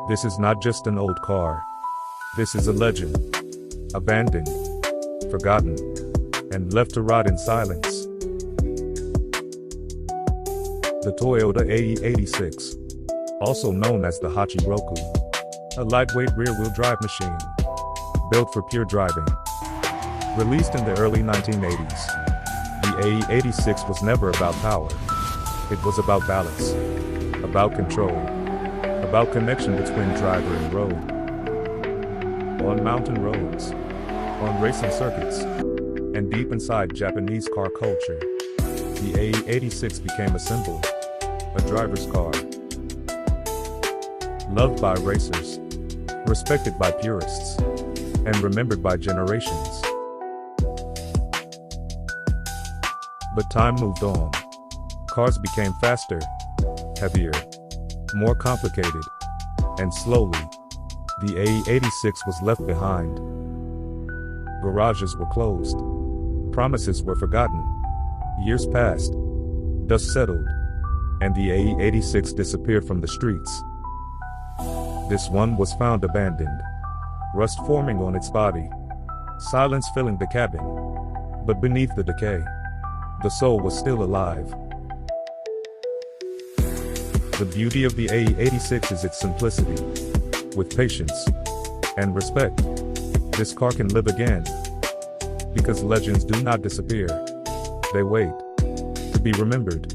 This is not just an old car. This is a legend. Abandoned, forgotten, and left to rot in silence. The Toyota AE86, also known as the Hachi Roku, a lightweight rear-wheel drive machine, built for pure driving. Released in the early 1980s, the AE86 was never about power. It was about balance, about control, about connection between driver and road. On mountain roads, on racing circuits, and deep inside Japanese car culture, the AE86 became a symbol, a driver's car. Loved by racers, respected by purists, and remembered by generations. But time moved on. Cars became faster, heavier, more complicated, and slowly, the AE86 was left behind. Garages were closed. Promises were forgotten. Years passed. Dust settled. And the AE86 disappeared from the streets. This one was found abandoned. Rust forming on its body. Silence filling the cabin. But beneath the decay, the soul was still alive. The beauty of the AE86 is its simplicity. With patience and respect, this car can live again. Because legends do not disappear. They wait to be remembered.